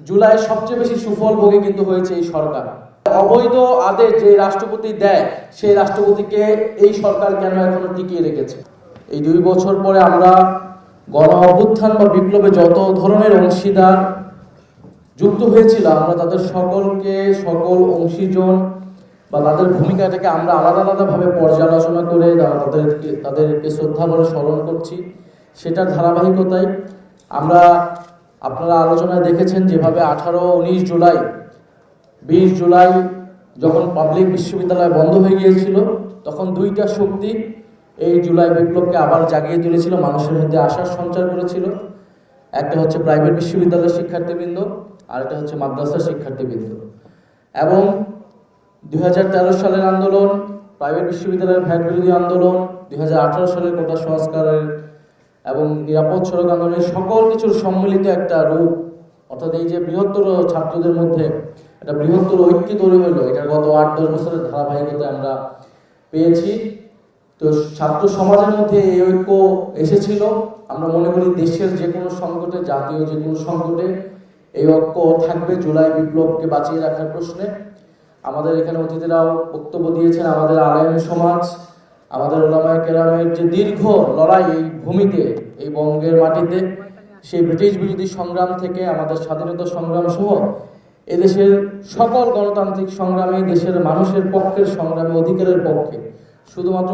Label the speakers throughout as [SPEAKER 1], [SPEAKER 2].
[SPEAKER 1] জুলাই সবচেয়ে বেশি সুফল ভোগে কিন্তু হয়েছে এই সরকার। অবৈধ আদেশ যে রাষ্ট্রপতি দেয় সেই রাষ্ট্রপতিকে এই সরকার কেন এখনো টিকিয়ে রেখেছে? এই 2 বছর পরে আমরা গণ অভ্যুত্থান বা বিপ্লবে যত ধরনের অংশীদার যুক্ত হয়েছিল, আমরা তাদের সকলকে সকল অংশীজন বা তাদের ভূমিকাটাকে আমরা আলাদা আলাদাভাবে পর্যালোচনা করে তাদেরকে শ্রদ্ধা করে স্মরণ করছি। সেটার ধারাবাহিকতায় আমরা আপনারা আলোচনায় দেখেছেন যেভাবে 18-19 জুলাই 20 জুলাই যখন পাবলিক বিশ্ববিদ্যালয় বন্ধ হয়ে গিয়েছিল, তখন 2টা শক্তি এই জুলাই বিপ্লবকে আবার জাগিয়ে তুলেছিল, মানুষের মধ্যে আশার সঞ্চার করেছিল। একটা হচ্ছে প্রাইভেট বিশ্ববিদ্যালয়ের শিক্ষার্থীবৃন্দ, আর একটা হচ্ছে মাদ্রাসার শিক্ষার্থীবৃন্দ। এবং 2013 সালের আন্দোলন, প্রাইভেট বিশ্ববিদ্যালয়ের ভ্যাট বিরোধী আন্দোলন, 2018 সালের কোটা সংস্কারের এবং নিরাপদ সড়ক আন্দোলনের সকল কিছুর সম্মিলিত একটা রূপ, অর্থাৎ এই যে বৃহত্তর ছাত্রদের মধ্যে একটা বৃহত্তর ঐক্য তৈরি হলো, এটা গত 8-10 বছরের ধারাবাহিকতায় আমরা পেয়েছি। তো ছাত্র সমাজের মধ্যে এই ঐক্য এসেছিল। আমরা মনে করি দেশের যে কোনো সংকটে, জাতীয় যে কোনো সংকটে এই ঐক্য থাকবে জুলাই বিপ্লবকে বাঁচিয়ে রাখার প্রশ্নে। আমাদের এখানে অতিথিরাও বক্তব্য দিয়েছেন, আমাদের আলেম সমাজ, আমাদের ওলামায়ে কেরামের যে দীর্ঘ লড়াই এই ভূমিতে, এই বঙ্গের মাটিতে, সেই ব্রিটিশ বিরোধী সংগ্রাম থেকে আমাদের স্বাধীনতা সংগ্রাম সহ এদেশের সকল গণতান্ত্রিক সংগ্রামে, দেশের মানুষের পক্ষের সংগ্রামে, অধিকারের পক্ষে, শুধুমাত্র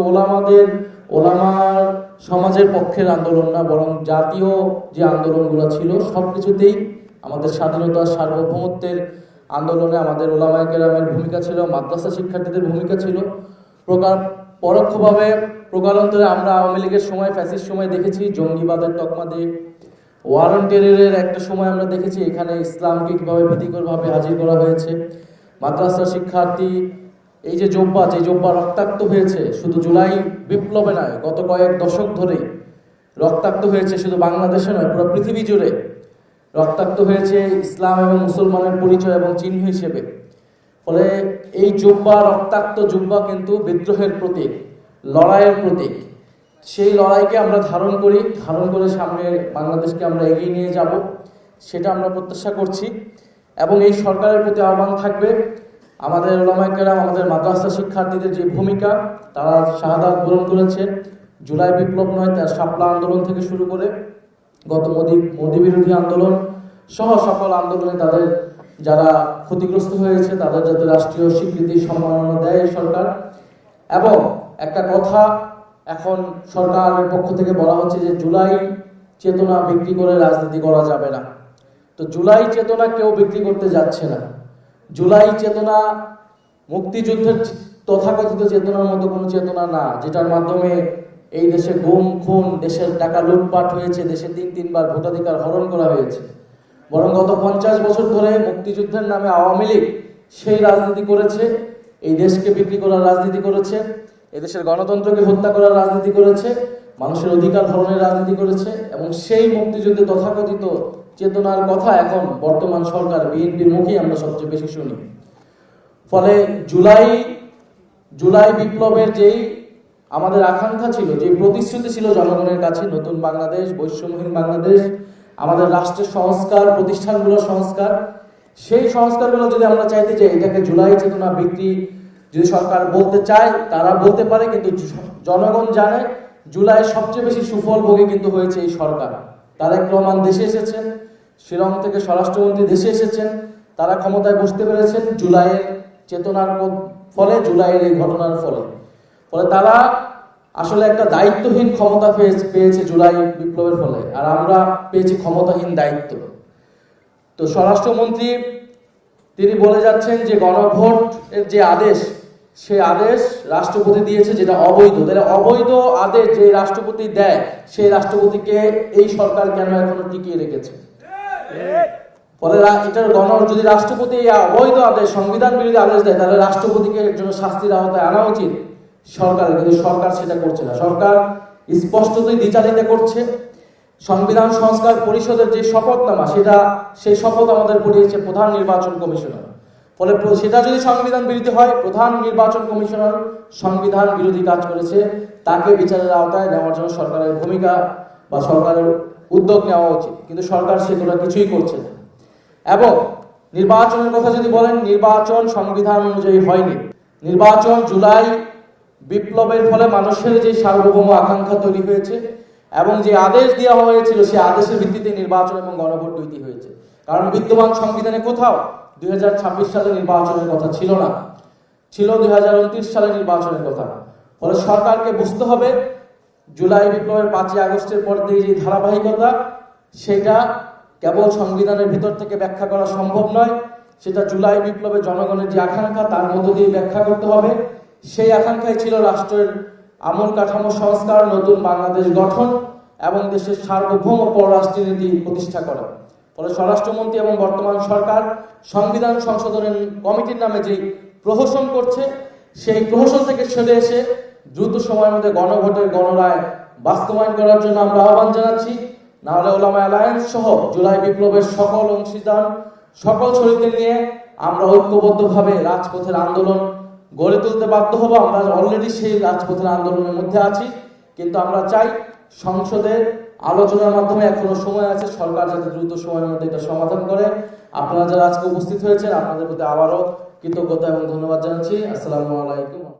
[SPEAKER 1] ওলামার সমাজের পক্ষের আন্দোলন না, বরং জাতীয় যে আন্দোলনগুলো ছিল সবকিছুতেই আমাদের স্বাধীনতা সার্বভৌমত্বের আন্দোলনে আমাদের ওলামায়ে কেরামের ভূমিকা ছিল, মাদ্রাসা শিক্ষার্থীদের ভূমিকা ছিল। পরোক্ষভাবে প্রকারান্তরে আমরা আওয়ামী লীগের সময়, ফ্যাসিস্ট সময় দেখেছি জঙ্গিবাদের তকমা দিয়ে, ওয়ারেন টেররের একটা সময় আমরা দেখেছি এখানে ইসলামকে কীভাবে ভীতিকরভাবে হাজির করা হয়েছে। মাদ্রাসা শিক্ষার্থী এই যে জোব্বা রক্তাক্ত হয়েছে, শুধু জুলাই বিপ্লবে নয়, গত কয়েক দশক ধরেই রক্তাক্ত হয়েছে, শুধু বাংলাদেশে নয় পুরো পৃথিবী জুড়ে রক্তাক্ত হয়েছে ইসলাম এবং মুসলমানের পরিচয় এবং চিহ্ন হিসেবে। ফলে এই রক্তাক্ত জুব্বা কিন্তু বিদ্রোহের প্রতীক, লড়াইয়ের প্রতীক। সেই লড়াইকে আমরা ধারণ করে সামনে বাংলাদেশকে আমরা এগিয়ে নিয়ে যাব, সেটা আমরা প্রত্যাশা করছি। এবং এই সরকারের প্রতি আহ্বান থাকবে, আমাদের ওলামায়ে কেরাম, আমাদের মাদ্রাসা শিক্ষার্থীদের যে ভূমিকা, তারা শাহাদাত বরণ করেছে জুলাই বিপ্লব নয়, তার শাপলা আন্দোলন থেকে শুরু করে গত মোদি বিরোধী আন্দোলন সহ সকল আন্দোলনে তাদের যারা ক্ষতিগ্রস্ত হয়েছে তাদের যাতে রাষ্ট্রীয় স্বীকৃতি সম্মাননা দেয় সরকার। এবং একটা কথা এখন সরকারের পক্ষ থেকে বলা হচ্ছে যে জুলাই চেতনা বিক্রি করে রাজনীতি করা যাবে না। তো জুলাই চেতনা কেউ বিক্রি করতে যাচ্ছে না। জুলাই চেতনা মুক্তিযুদ্ধের তথাকথিত চেতনার মতো কোনো চেতনা না, যেটার মাধ্যমে এই দেশে গুম খুন, দেশের টাকা লুটপাট হয়েছে, দেশে 3-3 বার ভোটাধিকার হরণ করা হয়েছে। বরং গত 50 বছর ধরে মুক্তিযুদ্ধের নামে আওয়ামী লীগ সেই রাজনীতি করেছে, এই দেশকে বিক্রি করার রাজনীতি করেছে, এদেশের গণতন্ত্রকে হত্যা করার রাজনীতি করেছে, মানুষের অধিকার হরণের রাজনীতি করেছে। এবং সেই মুক্তিযুদ্ধে তথাকথিত চেতনার কথা এখন বর্তমান সরকার বিএনপির মুখেই আমরা সবচেয়ে বেশি শুনি। ফলে জুলাই বিপ্লবের যেই আমাদের আকাঙ্ক্ষা ছিল, যে প্রতিশ্রুতি ছিল জনগণের কাছে, নতুন বাংলাদেশ, বৈষম্যহীন বাংলাদেশ, আমাদের রাষ্ট্রের সংস্কার, প্রতিষ্ঠানগুলোর সংস্কার, সেই সংস্কারগুলো যদি আমরা চাইতে চাই, এটাকে জুলাই চেতনা বিক্রি যদি সরকার বলতে চায় তারা বলতে পারে, কিন্তু জনগণ জানে জুলাই সবচেয়ে বেশি সুফল ভোগে কিন্তু হয়েছে এই সরকার। তারেক রহমান দেশে এসেছেন, শিলং থেকে স্বরাষ্ট্রমন্ত্রী দেশে এসেছেন, তারা ক্ষমতায় বসতে পেরেছেন জুলাইয়ের চেতনার ফলে, জুলাইয়ের এই ঘটনার ফলে। তারা আসলে একটা দায়িত্বহীন ক্ষমতা পেয়েছে জুলাই বিপ্লবের ফলে, আর আমরা পেয়েছি ক্ষমতাহীন দায়িত্ব। তো স্বরাষ্ট্রমন্ত্রী তিনি বলে যাচ্ছেন যে গণভোট এর যে আদেশ, সেই আদেশ রাষ্ট্রপতি দিয়েছে যেটা অবৈধ। তাহলে অবৈধ আদেশ যে রাষ্ট্রপতি দেয় সেই রাষ্ট্রপতিকে এই সরকার কেন এখনো টিকিয়ে রেখেছে? ফলে এটার যদি রাষ্ট্রপতি এই অবৈধ আদেশ, সংবিধান বিরোধী আদেশ দেয়, তাহলে রাষ্ট্রপতিকে এর জন্য শাস্তির আওতায় আনা উচিত সরকারের, কিন্তু সরকার সেটা করছে না। সরকার স্পষ্টতই দ্বিচারিতা করছে। সংবিধান সংস্কার পরিষদের যে শপথনামা, সেই শপথ আমাদের পড়িয়েছে প্রধান নির্বাচন কমিশনার। ফলে সেটা যদি সংবিধান বিরোধী হয়, প্রধান নির্বাচন কমিশনার সংবিধান বিরোধী কাজ করেছে, তাকে বিচারের আওতায় নেওয়ার জন্য সরকারের ভূমিকা বা সরকারের উদ্যোগ নেওয়া উচিত, কিন্তু সরকার সেগুলো কিছুই করছে না। এবং নির্বাচনের কথা যদি বলেন, নির্বাচন সংবিধান অনুযায়ী হয়নি। নির্বাচন জুলাই বিপ্লবের ফলে মানুষের যে সার্বভৌম আকাঙ্ক্ষা তৈরি হয়েছে এবং যে আদেশ দেওয়া হয়েছিল, সেই আদেশের ভিত্তিতে নির্বাচন এবং গণভোট দুইটি হয়েছে। কারণ বিদ্যমান সংবিধানে কোথাও 2026 সালে নির্বাচনের কথা ছিল না, ছিল 2029 সালে নির্বাচনের কথা। ফলে সরকারকে বুঝতে হবে জুলাই বিপ্লবের 5ই আগস্টের পর দিয়ে যে ধারাবাহিকতা, সেটা কেবল সংবিধানের ভিতর থেকে ব্যাখ্যা করা সম্ভব নয়, সেটা জুলাই বিপ্লবের জনগণের যে আকাঙ্ক্ষা তার মধ্য দিয়ে ব্যাখ্যা করতে হবে। সেই আকাঙ্ক্ষাই ছিল রাষ্ট্রের আমূল কাঠামো সংস্কার, নতুন বাংলাদেশ গঠন এবং দেশের সার্বভৌম পররাষ্ট্রনীতি প্রতিষ্ঠা করা। ফলে স্বরাষ্ট্রমন্ত্রী এবং বর্তমান সরকার সংবিধান সংশোধনের কমিটির নামে যে প্রহসন করছে, সেই প্রহসন থেকে সরে এসে দ্রুত সময়ের মধ্যে গণভোটের গণরায় বাস্তবায়ন করার জন্য আমরা আহ্বান জানাচ্ছি। নাহলে ওলামা অ্যালায়েন্স সহ জুলাই বিপ্লবের সকল অংশীদার, সকল শহীদদের নিয়ে আমরা ঐক্যবদ্ধভাবে রাজপথের আন্দোলন গড়ে তুলতে বাধ্য হব। আমরা অলরেডি সেই রাজপথের আন্দোলনের মধ্যে আছি, কিন্তু আমরা চাই সংসদের আলোচনার মাধ্যমে, এখনো সময় আছে, সরকার যাতে দ্রুত সময়ের মধ্যে এটা সমাধান করে। আপনারা যারা আজকে উপস্থিত হয়েছেন, আপনাদের প্রতি আবারও কৃতজ্ঞতা এবং ধন্যবাদ জানাচ্ছি। আসসালামু আলাইকুম।